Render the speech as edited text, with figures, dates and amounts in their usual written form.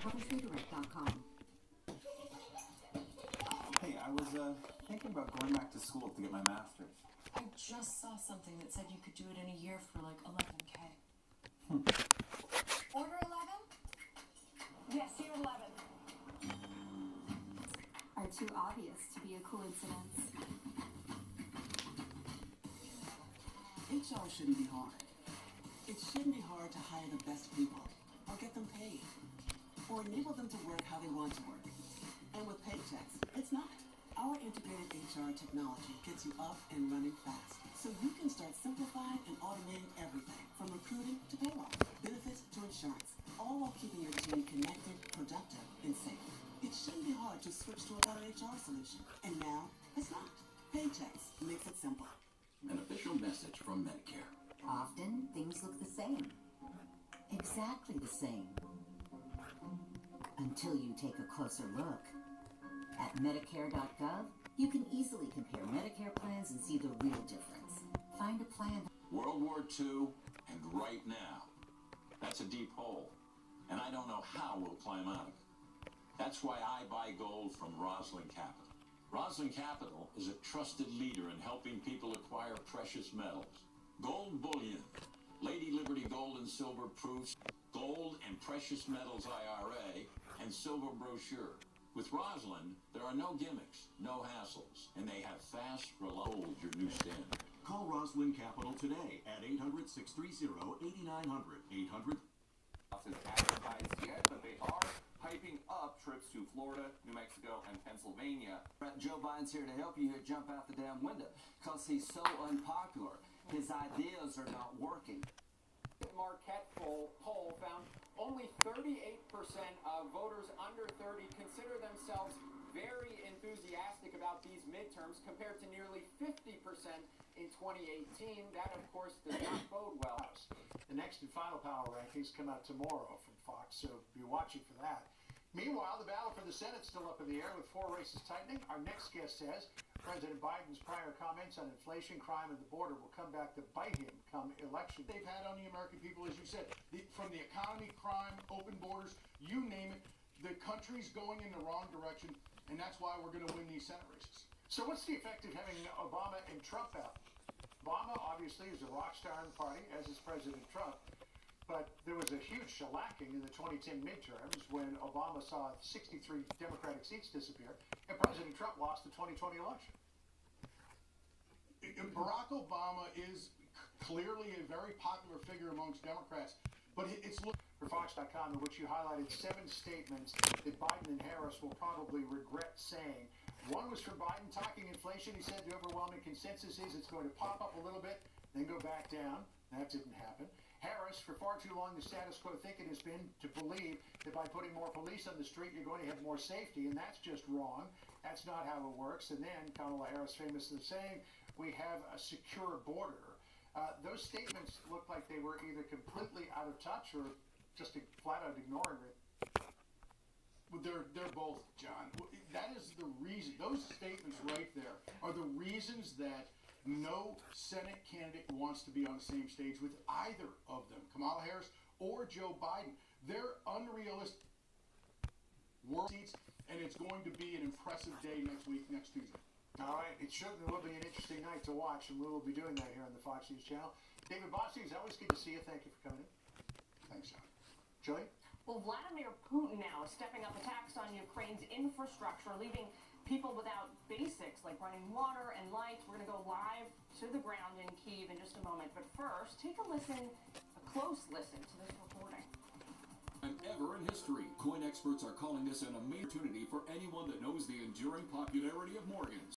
CoverTreeDirect.com. Hey, I was thinking about going back to school to get my master's. I just saw something that said you could do it in a year for like 11K. Order 11? Yes, here 11. Are too obvious to be a coincidence. HR shouldn't be hard. It shouldn't be hard to hire the best people, or get them paid, or enable them to work how they want to work. And with Paychex, it's not. Our integrated HR technology gets you up and running fast, so you can start simplifying and automating everything, from recruiting to payroll, benefits to insurance, all while keeping your team connected, productive, and safe. It shouldn't be hard to switch to a better HR solution, and now it's not. Paychex makes it simple. An official message from Medicare. Often, things look the same. Exactly the same. Until you take a closer look. At Medicare.gov, you can easily compare Medicare plans and see the real difference. Find a plan. World War II and right now. That's a deep hole, and I don't know how we'll climb out of it. That's why I buy gold from Rosalind Capital. Rosalind Capital is a trusted leader in helping people acquire precious metals. Gold bullion, Lady Liberty Gold and Silver Proofs, Gold and Precious Metals IRA, and Silver Brochure. With Rosalind, there are no gimmicks, no hassles, and they have fast, reliable, your new standard. Call Rosalind Capital today at 800-630-8900. 800. Hasn't advertised yet, but they are hyping up trips to Florida, New Mexico, and Pennsylvania. Joe Biden's here to help you jump out the damn window because he's so unpopular. His ideas are not working. Marquette poll found only 38% of voters under 30 consider themselves very enthusiastic about these midterms compared to nearly 50% in 2018. That, of course, does not bode well. The next and final power rankings come out tomorrow from Fox, so be watching for that. Meanwhile, the battle for the Senate's still up in the air with 4 races tightening. Our next guest says President Biden's prior comments on inflation, crime, and the border will come back to bite him come election. They've had on the American people, as you said, from the economy, crime, open borders, you name it, the country's going in the wrong direction, and that's why we're going to win these Senate races. So what's the effect of having Obama and Trump out? Obama, obviously, is a rock star in the party, as is President Trump. But there was a huge shellacking in the 2010 midterms when Obama saw 63 Democratic seats disappear, and President Trump lost the 2020 election. Barack Obama is clearly a very popular figure amongst Democrats, but it's for Fox.com, in which you highlighted 7 statements that Biden and Harris will probably regret saying. One was from Biden talking inflation. He said the overwhelming consensus is it's going to pop up a little bit, then go back down. That didn't happen. Harris, for far too long, the status quo thinking has been to believe that by putting more police on the street, you're going to have more safety, and that's just wrong. That's not how it works. And then Kamala Harris famously saying, we have a secure border. Those statements look like they were either completely out of touch or just flat out ignoring it. They're both, John. That is the reason. Those statements right there are the reasons that no Senate candidate wants to be on the same stage with either of them, Kamala Harris or Joe Biden. They're unrealistic world seats, and it's going to be an impressive day next week, next Tuesday. All right, it certainly will be an interesting night to watch, and we will be doing that here on the Fox News channel. David Bossie, it's always good to see you. Thank you for coming in. Thanks, John. Joey? Well, Vladimir Putin now is stepping up attacks on Ukraine's infrastructure, leaving people without basics like running water and lights. We're going to go live to the ground in Kyiv in just a moment. But first, take a close listen to this reporting. And ever in history, coin experts are calling this an opportunity for anyone that knows the enduring popularity of Morgan's.